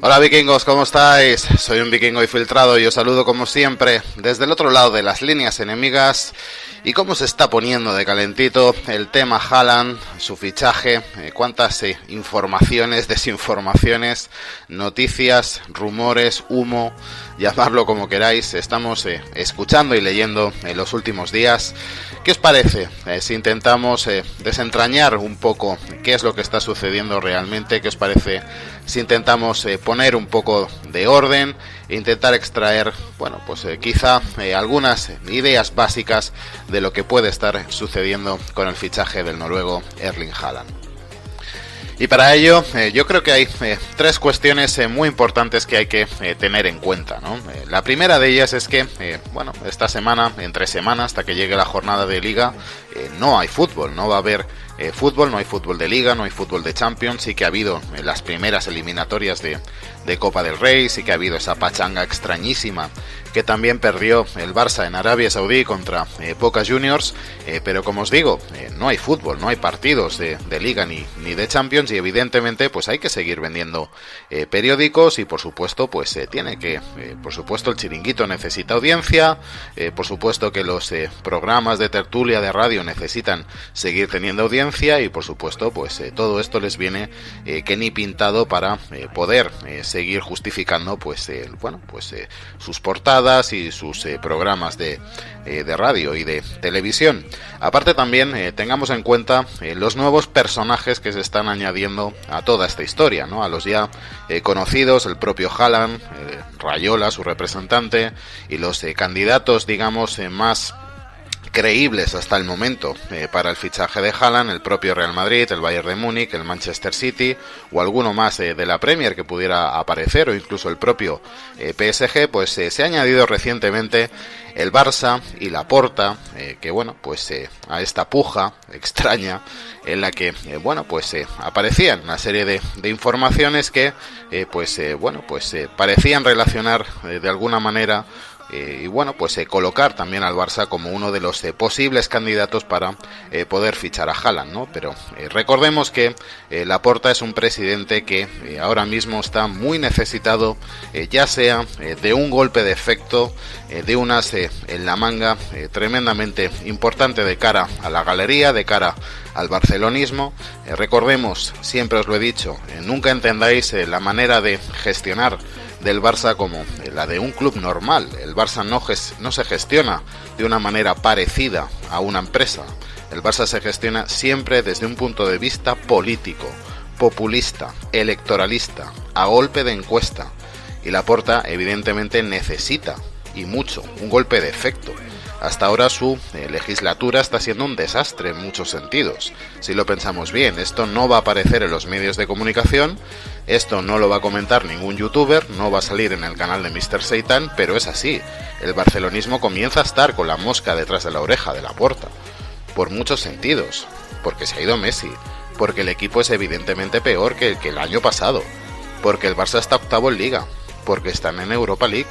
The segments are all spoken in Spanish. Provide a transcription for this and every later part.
Hola vikingos, ¿cómo estáis? Soy un vikingo infiltrado y os saludo como siempre desde el otro lado de las líneas enemigas. ¿Y cómo se está poniendo de calentito el tema Haaland, su fichaje? ¿Cuántas informaciones, desinformaciones, noticias, rumores, humo, llamarlo como queráis, estamos escuchando y leyendo en los últimos días? ¿Qué os parece si intentamos desentrañar un poco qué es lo que está sucediendo realmente? ¿Qué os parece si intentamos poner un poco de orden e intentar extraer, bueno, pues quizá algunas ideas básicas de lo que puede estar sucediendo con el fichaje del noruego Erling Haaland? Y para ello yo creo que hay tres cuestiones muy importantes que hay que tener en cuenta, ¿no? La primera de ellas es que, bueno, esta semana, entre semanas, hasta que llegue la jornada de Liga, no hay fútbol, no va a haber fútbol, no hay fútbol de Liga, no hay fútbol de Champions. Sí que ha habido las primeras eliminatorias de Copa del Rey, sí que ha habido esa pachanga extrañísima que también perdió el Barça en Arabia Saudí contra Boca Juniors, pero como os digo, no hay fútbol, no hay partidos de Liga ni de Champions, y evidentemente pues hay que seguir vendiendo periódicos, y por supuesto pues tiene que, por supuesto el chiringuito necesita audiencia, por supuesto que los programas de tertulia de radio necesitan seguir teniendo audiencia, y por supuesto pues todo esto les viene que ni pintado para poder seguir justificando pues sus portadas y sus programas de radio y de televisión. Aparte también tengamos en cuenta los nuevos personajes que se están añadiendo a toda esta historia, ¿no? A los ya conocidos, el propio Haaland, Raiola, su representante, y los candidatos, digamos, más creíbles hasta el momento para el fichaje de Haaland, el propio Real Madrid, el Bayern de Múnich, el Manchester City o alguno más de la Premier que pudiera aparecer, o incluso el propio PSG. Pues se ha añadido recientemente el Barça y Laporta, que bueno, pues a esta puja extraña en la que aparecían una serie de informaciones que parecían relacionar de alguna manera colocar también al Barça como uno de los posibles candidatos para poder fichar a Haaland, ¿no? Pero recordemos que Laporta es un presidente que ahora mismo está muy necesitado, ya sea de un golpe de efecto, de un as en la manga tremendamente importante de cara a la galería, de cara al barcelonismo. Recordemos, siempre os lo he dicho, nunca entendáis la manera de gestionar del Barça como la de un club normal. El Barça no se gestiona de una manera parecida a una empresa. El Barça se gestiona siempre desde un punto de vista político, populista, electoralista, a golpe de encuesta. Y Laporta evidentemente necesita, y mucho, un golpe de efecto. Hasta ahora su legislatura está siendo un desastre en muchos sentidos. Si lo pensamos bien, esto no va a aparecer en los medios de comunicación, esto no lo va a comentar ningún youtuber, no va a salir en el canal de Mr. Satan, pero es así. El barcelonismo comienza a estar con la mosca detrás de la oreja de Laporta, por muchos sentidos, porque se ha ido Messi, porque el equipo es evidentemente peor que el año pasado, porque el Barça está octavo en Liga, porque están en Europa League.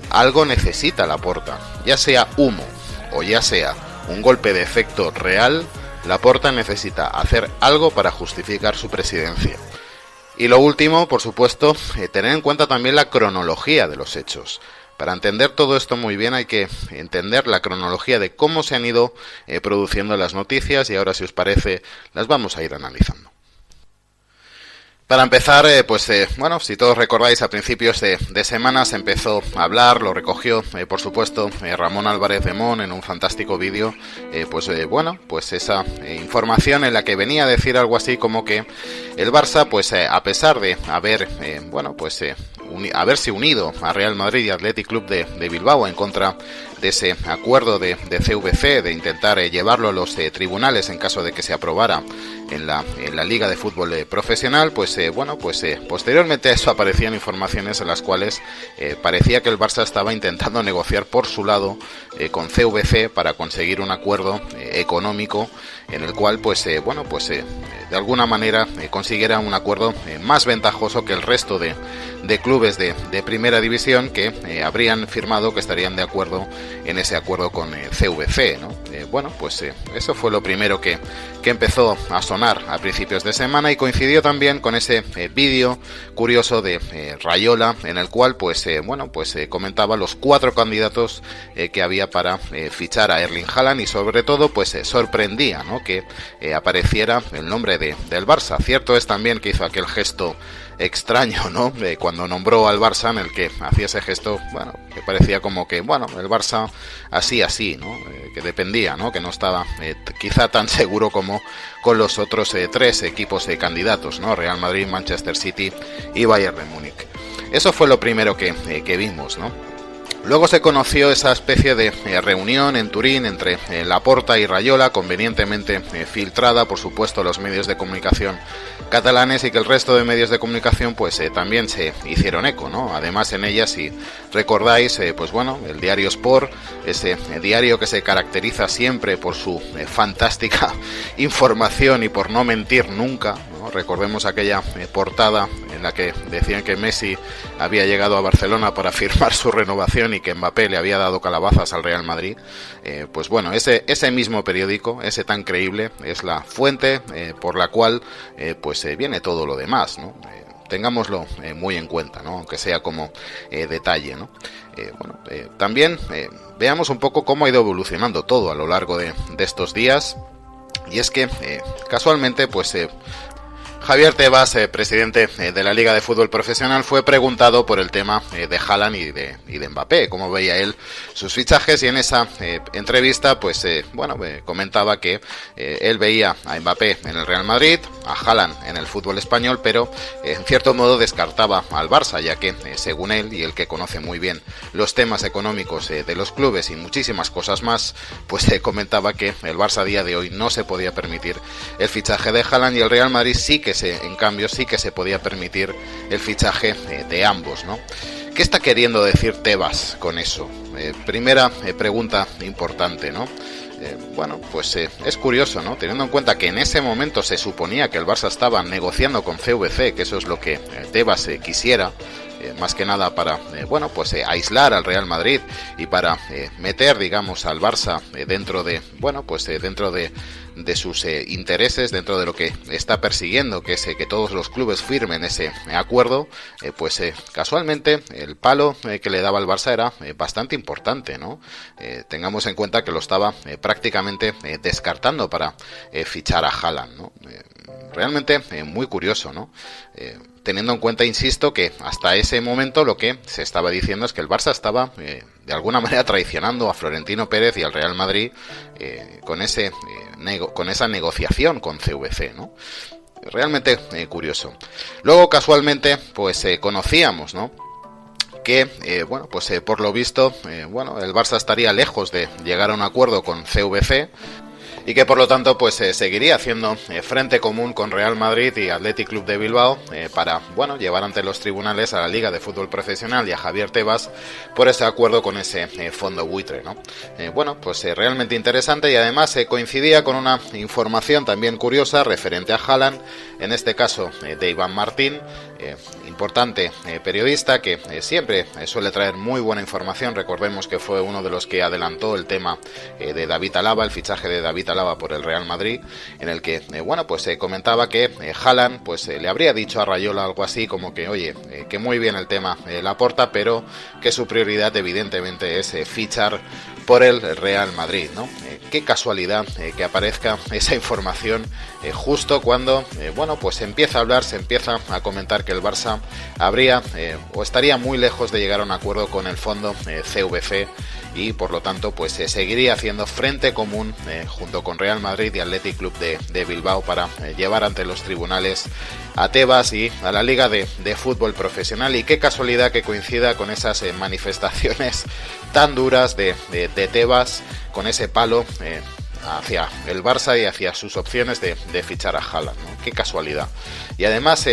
Algo necesita Laporta, ya sea humo o ya sea un golpe de efecto real. Laporta necesita hacer algo para justificar su presidencia. Y lo último, por supuesto, tener en cuenta también la cronología de los hechos. Para entender todo esto muy bien hay que entender la cronología de cómo se han ido produciendo las noticias, y ahora, si os parece, las vamos a ir analizando. Para empezar, si todos recordáis, a principios de semana se empezó a hablar, lo recogió, por supuesto, Ramón Álvarez de Mon en un fantástico vídeo, esa información en la que venía a decir algo así como que el Barça, a pesar de haberse unido a Real Madrid y Athletic Club de Bilbao en contra de ese acuerdo de CVC, de intentar llevarlo a los tribunales en caso de que se aprobara en la Liga de Fútbol Profesional, posteriormente a eso aparecían informaciones en las cuales parecía que el Barça estaba intentando negociar por su lado con CVC para conseguir un acuerdo económico en el cual de alguna manera consiguiera un acuerdo más ventajoso que el resto de clubes de primera división que habrían firmado, que estarían de acuerdo en ese acuerdo con CVC, ¿no? Bueno, pues eso fue lo primero que empezó a sonar a principios de semana, y coincidió también con ese vídeo curioso de Raiola, en el cual comentaba los 4 candidatos que había para fichar a Erling Haaland, y sobre todo pues sorprendía, ¿no?, que apareciera el nombre del Barça. Cierto es también que hizo aquel gesto extraño, ¿no?, cuando nombró al Barça, en el que hacía ese gesto, bueno, que parecía como que, bueno, el Barça así, ¿no?, que dependía, ¿no?, que no estaba quizá tan seguro como con los otros 3 equipos candidatos, ¿no?, Real Madrid, Manchester City y Bayern de Múnich. Eso fue lo primero que vimos, ¿no? Luego se conoció esa especie de reunión en Turín entre Laporta y Raiola, convenientemente filtrada, por supuesto, a los medios de comunicación catalanes, y que el resto de medios de comunicación pues también se hicieron eco, ¿no? Además, en ella, si recordáis, pues bueno, el diario Sport, ese diario que se caracteriza siempre por su fantástica información y por no mentir nunca, ¿no? Recordemos aquella portada en la que decían que Messi había llegado a Barcelona para firmar su renovación y que Mbappé le había dado calabazas al Real Madrid. Pues bueno, ese mismo periódico, ese tan creíble, es la fuente por la cual viene todo lo demás, ¿no? Tengámoslo muy en cuenta, ¿no?, aunque sea como detalle, ¿no? También veamos un poco cómo ha ido evolucionando todo a lo largo de estos días, y es que casualmente Javier Tebas, presidente de la Liga de Fútbol Profesional, fue preguntado por el tema de Haaland y de Mbappé, cómo veía él sus fichajes, y en esa entrevista comentaba que él veía a Mbappé en el Real Madrid, a Haaland en el fútbol español, pero en cierto modo descartaba al Barça, ya que según él, y él que conoce muy bien los temas económicos de los clubes y muchísimas cosas más, comentaba que el Barça a día de hoy no se podía permitir el fichaje de Haaland, y el Real Madrid en cambio sí que se podía permitir el fichaje de ambos, ¿no? ¿Qué está queriendo decir Tebas con eso? Primera pregunta importante, ¿no? Es curioso, ¿no?, teniendo en cuenta que en ese momento se suponía que el Barça estaba negociando con CVC, que eso es lo que Tebas quisiera, más que nada para aislar al Real Madrid y para meter, digamos, al Barça dentro de sus intereses, dentro de lo que está persiguiendo, que es que todos los clubes firmen ese acuerdo. Casualmente el palo que le daba al Barça era bastante importante, ¿no? Tengamos en cuenta que lo estaba prácticamente descartando para fichar a Haaland, ¿no? Realmente muy curioso, ¿no? Teniendo en cuenta, insisto, que hasta ese momento lo que se estaba diciendo es que el Barça estaba de alguna manera traicionando a Florentino Pérez y al Real Madrid con esa negociación con CVC, ¿no? Realmente curioso. Luego, casualmente, conocíamos, ¿no?, que por lo visto el Barça estaría lejos de llegar a un acuerdo con CVC, y que por lo tanto seguiría haciendo frente común con Real Madrid y Athletic Club de Bilbao para llevar ante los tribunales a la Liga de Fútbol Profesional y a Javier Tebas por ese acuerdo con ese fondo buitre, ¿no? Realmente interesante, y además coincidía con una información también curiosa referente a Haaland, en este caso de Iván Martín, importante periodista que siempre suele traer muy buena información. Recordemos que fue uno de los que adelantó el tema de David Alaba, el fichaje de David Alaba por el Real Madrid, en el que comentaba que Haaland le habría dicho a Raiola algo así como que, oye, que muy bien el tema Laporta, pero que su prioridad evidentemente es fichar por el Real Madrid, ¿no? Qué casualidad que aparezca esa información justo cuando se empieza a hablar, se empieza a comentar que el Barça habría o estaría muy lejos de llegar a un acuerdo con el fondo CVC, y por lo tanto seguiría haciendo frente común junto con Real Madrid y Athletic Club de Bilbao para llevar ante los tribunales a Tebas y a la Liga de Fútbol Profesional. Y qué casualidad que coincida con esas manifestaciones tan duras de Tebas, con ese palo hacia el Barça y hacia sus opciones de fichar a Haaland, ¿no? Qué casualidad. Y además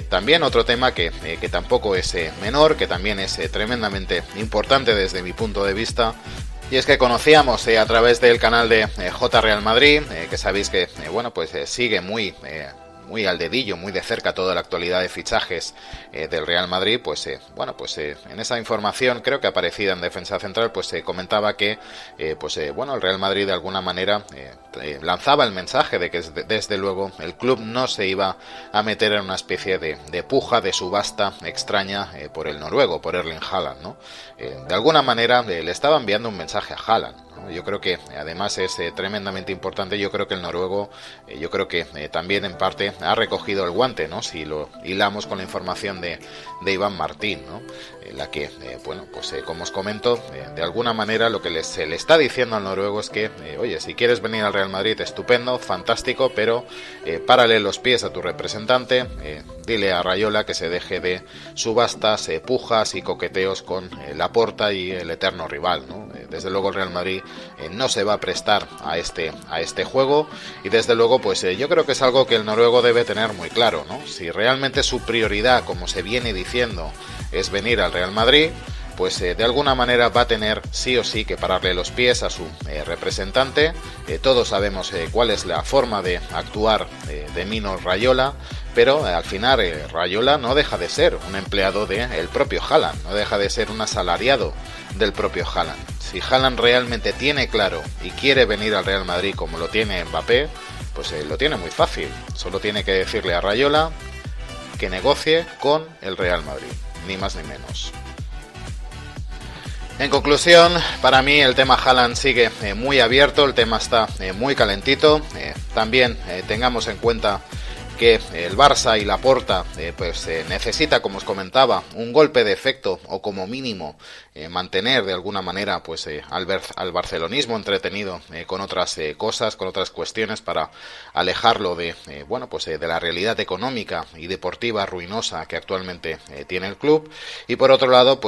también otro tema que tampoco es menor, que también es tremendamente importante desde mi punto de vista, y es que conocíamos a través del canal de J Real Madrid, que sabéis que sigue muy muy al dedillo, muy de cerca toda la actualidad de fichajes del Real Madrid, pues en esa información, creo que aparecida en Defensa Central, pues se comentaba que el Real Madrid de alguna manera lanzaba el mensaje de que desde luego el club no se iba a meter en una especie de puja, de subasta extraña por el noruego, por Erling Haaland, ¿no? De alguna manera le estaba enviando un mensaje a Haaland, ¿no? Yo creo que además es tremendamente importante. Yo creo que el noruego, también en parte ha recogido el guante, ¿no? Si lo hilamos con la información de Iván Martín, ¿no? La que, como os comento, de alguna manera lo que se le está diciendo al noruego es que, oye, si quieres venir al Real Madrid, estupendo, fantástico, pero párale los pies a tu representante, dile a Raiola que se deje de subastas, pujas y coqueteos con Laporta y el eterno rival, ¿no? Desde luego el Real Madrid no se va a prestar a este juego, y desde luego yo creo que es algo que el noruego debe tener muy claro, ¿no? Si realmente su prioridad, como se viene diciendo, es venir al Real Madrid, de alguna manera va a tener sí o sí que pararle los pies a su representante. Todos sabemos cuál es la forma de actuar de Mino Raiola, pero al final Raiola no deja de ser un empleado del propio Haaland, no deja de ser un asalariado del propio Haaland. Si Haaland realmente tiene claro y quiere venir al Real Madrid como lo tiene Mbappé, lo tiene muy fácil. Solo tiene que decirle a Raiola que negocie con el Real Madrid, ni más ni menos. En conclusión, para mí el tema Haaland sigue muy abierto, el tema está muy calentito. También tengamos en cuenta que el Barça y Laporta necesita, como os comentaba, un golpe de efecto, o como mínimo mantener de alguna manera al barcelonismo entretenido con otras cosas, con otras cuestiones, para alejarlo de la realidad económica y deportiva ruinosa que actualmente tiene el club. Y por otro lado,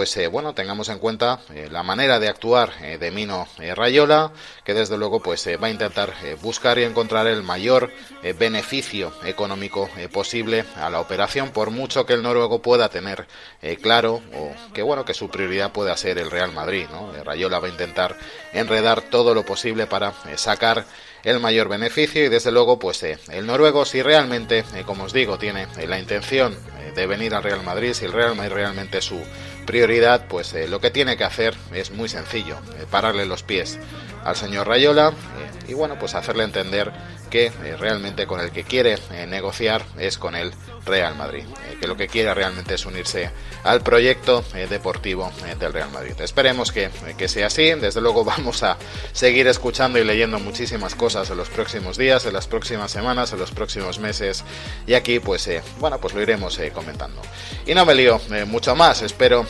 tengamos en cuenta la manera de actuar de Mino Raiola, que desde luego va a intentar buscar y encontrar el mayor beneficio económico posible a la operación, por mucho que el noruego pueda tener claro, o que su prioridad pueda ser el Real Madrid, ¿no? Raiola va a intentar enredar todo lo posible para sacar el mayor beneficio, y desde luego el noruego, si realmente, como os digo, tiene la intención de venir al Real Madrid, si el Real Madrid realmente es su prioridad, lo que tiene que hacer es muy sencillo: pararle los pies al señor Raiola y hacerle entender que realmente con el que quiere negociar es con el Real Madrid, que lo que quiere realmente es unirse al proyecto deportivo del Real Madrid. Esperemos que sea así. Desde luego vamos a seguir escuchando y leyendo muchísimas cosas en los próximos días, en las próximas semanas, en los próximos meses, y aquí lo iremos comentando. Y no me lío mucho más. Espero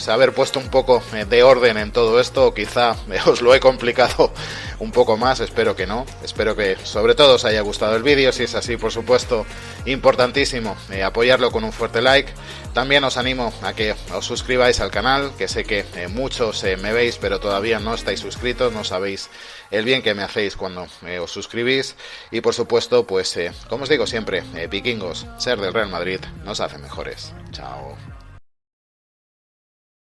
haber puesto un poco de orden en todo esto, o quizá os lo he complicado un poco más. Espero que no, espero que sobre todo os haya gustado el vídeo. Si es así, por supuesto, importantísimo apoyarlo con un fuerte like. También os animo a que os suscribáis al canal, que sé que muchos me veis pero todavía no estáis suscritos, no sabéis el bien que me hacéis cuando os suscribís. Y por supuesto, como os digo siempre, vikingos, ser del Real Madrid nos hace mejores. Chao.